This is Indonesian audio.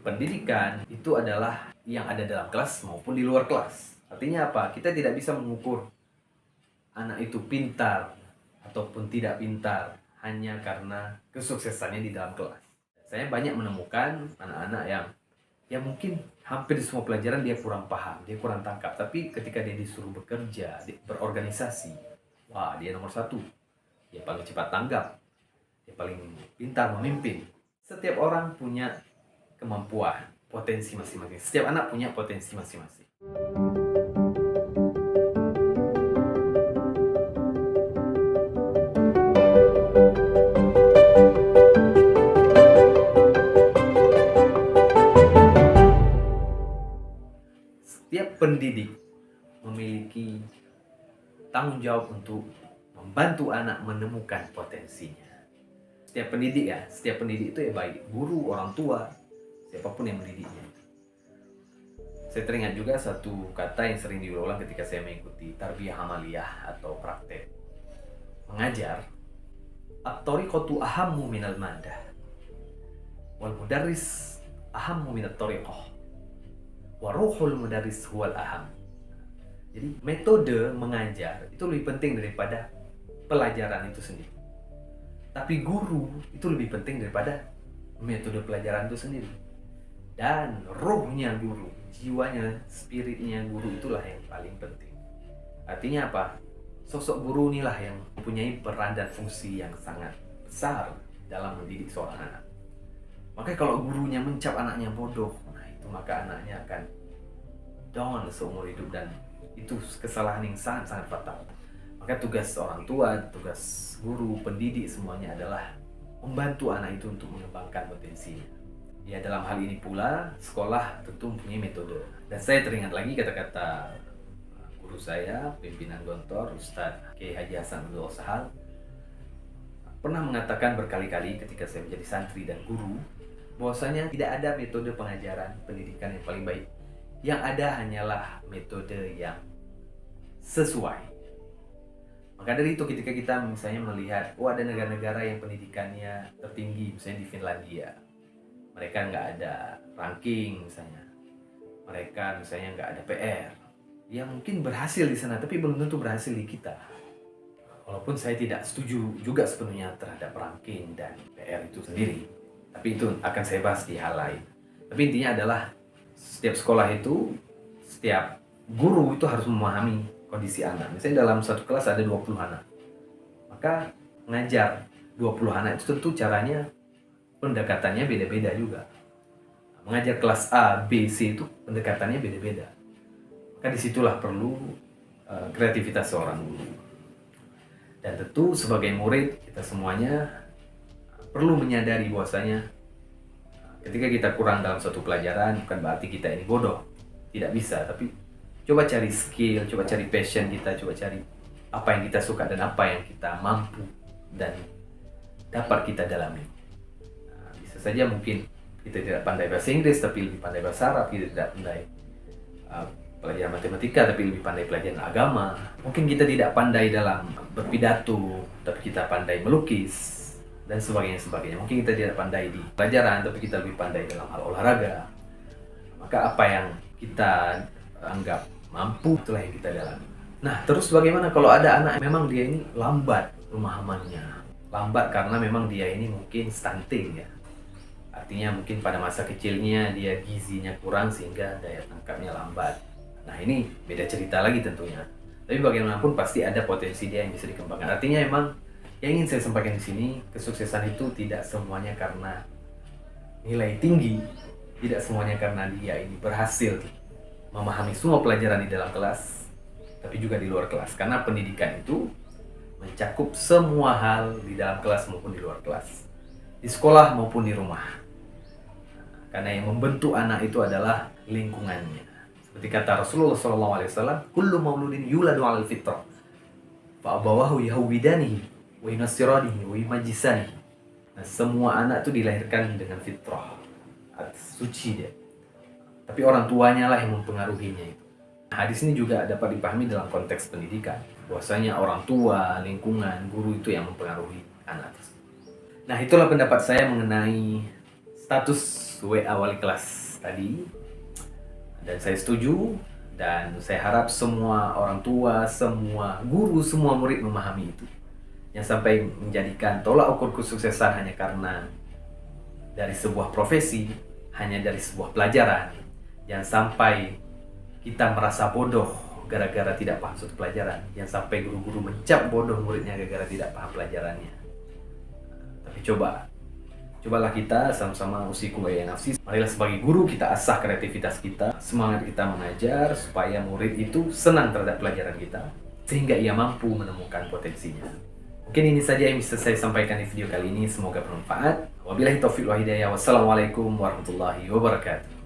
pendidikan itu adalah yang ada dalam kelas maupun di luar kelas. Artinya apa? Kita tidak bisa mengukur anak itu pintar ataupun tidak pintar hanya karena kesuksesannya di dalam kelas. Saya banyak menemukan anak-anak yang mungkin hampir di semua pelajaran dia kurang paham, dia kurang tangkap. Tapi ketika dia disuruh bekerja, berorganisasi, wah dia nomor satu. Dia paling cepat tanggap, dia paling pintar memimpin. Setiap orang punya kemampuan, potensi masing-masing. Setiap anak punya potensi masing-masing. Setiap pendidik memiliki tanggung jawab untuk membantu anak menemukan potensinya. Setiap pendidik itu ya baik guru, orang tua, siapapun yang mendidiknya. Saya teringat juga satu kata yang sering diulang ketika saya mengikuti tarbiyah amaliyah atau praktek mengajar. At-tariqatu ahammu minal madah wal mudarris ahammu minat tariqah wa ruhul mudarris huwal aham. Jadi metode mengajar itu lebih penting daripada pelajaran itu sendiri. Tapi guru itu lebih penting daripada metode pelajaran itu sendiri. Dan rohnya guru, jiwanya, spiritnya guru itulah yang paling penting. Artinya apa? Sosok guru inilah yang mempunyai peran dan fungsi yang sangat besar dalam mendidik seorang anak. Makanya kalau gurunya mencap anaknya bodoh, nah itu maka anaknya akan down seumur hidup, dan itu kesalahan yang sangat-sangat fatal. Maka tugas orang tua, tugas guru, pendidik semuanya adalah membantu anak itu untuk mengembangkan potensinya. Ya, dalam hal ini pula sekolah tentu mempunyai metode. Dan saya teringat lagi kata-kata guru saya, pimpinan Gontor, Ustadz Kiai Haji Hasan Abdul Sahal, pernah mengatakan berkali-kali ketika saya menjadi santri dan guru, bahwasanya tidak ada metode pengajaran pendidikan yang paling baik. Yang ada hanyalah metode yang sesuai. Maka dari itu ketika kita misalnya melihat, ada negara-negara yang pendidikannya tertinggi, misalnya di Finlandia, mereka nggak ada ranking misalnya, mereka misalnya nggak ada PR, ya mungkin berhasil di sana, tapi belum tentu berhasil di kita. Walaupun saya tidak setuju juga sepenuhnya terhadap ranking dan PR itu sendiri, tapi itu akan saya bahas di hal lain. Tapi intinya adalah setiap sekolah itu, setiap guru itu harus memahami kondisi anak. Misalnya dalam satu kelas ada 20 anak, maka mengajar 20 anak itu tentu caranya, pendekatannya beda-beda juga. Mengajar kelas A, B, C itu pendekatannya beda-beda. Maka disitulah perlu kreativitas seorang guru. Dan tentu sebagai murid, kita semuanya perlu menyadari bahwasanya ketika kita kurang dalam suatu pelajaran, bukan berarti kita ini bodoh. Tidak bisa, tapi coba cari skill, coba cari passion kita, coba cari apa yang kita suka dan apa yang kita mampu dan dapat kita dalami. Nah, bisa saja mungkin kita tidak pandai bahasa Inggris tapi lebih pandai bahasa Arab, kita tidak pandai pelajaran matematika tapi lebih pandai pelajaran agama. Mungkin kita tidak pandai dalam berpidato tapi kita pandai melukis dan sebagainya. Mungkin kita tidak pandai di pelajaran tapi kita lebih pandai dalam hal olahraga. Maka apa yang kita anggap mampu, itulah yang kita dalami. Nah, terus bagaimana kalau ada anak memang dia ini lambat pemahamannya? Lambat karena memang dia ini mungkin stunting ya. Artinya mungkin pada masa kecilnya dia gizinya kurang sehingga daya tangkapnya lambat. Nah, ini beda cerita lagi tentunya. Tapi bagaimanapun pasti ada potensi dia yang bisa dikembangkan. Artinya emang yang ingin saya sampaikan di sini, kesuksesan itu tidak semuanya karena nilai tinggi, tidak semuanya karena dia ini berhasil memahami semua pelajaran di dalam kelas, tapi juga di luar kelas. Karena pendidikan itu mencakup semua hal di dalam kelas maupun di luar kelas, di sekolah maupun di rumah. Karena yang membentuk anak itu adalah lingkungannya. Seperti kata Rasulullah SAW, kullu mauludin yuladu 'alal fitrah, fa abawahu yahwidanihi wa yunassiranihi wa yumajjisanihi. Nah, semua anak itu dilahirkan dengan fitrah, suci dia. Tapi orang tuanya lah yang mempengaruhinya itu. Hadis ini juga dapat dipahami dalam konteks pendidikan, bahwasanya orang tua, lingkungan, guru itu yang mempengaruhi anak. Nah, itulah pendapat saya mengenai status WA wali kelas tadi, dan saya setuju, dan saya harap semua orang tua, semua guru, semua murid memahami itu. Yang sampai menjadikan tolak ukur kesuksesan hanya karena dari sebuah profesi, hanya dari sebuah pelajaran. Yang sampai kita merasa bodoh gara-gara tidak paham suatu pelajaran. Yang sampai guru-guru mencap bodoh muridnya gara-gara tidak paham pelajarannya. Tapi cobalah kita sama-sama usikum wa ya nafsi. Marilah sebagai guru kita asah kreativitas kita, semangat kita mengajar supaya murid itu senang terhadap pelajaran kita, sehingga ia mampu menemukan potensinya. Mungkin ini saja yang bisa saya sampaikan di video kali ini. Semoga bermanfaat. Wabillahi taufiq wal hidayah. Wassalamualaikum warahmatullahi wabarakatuh.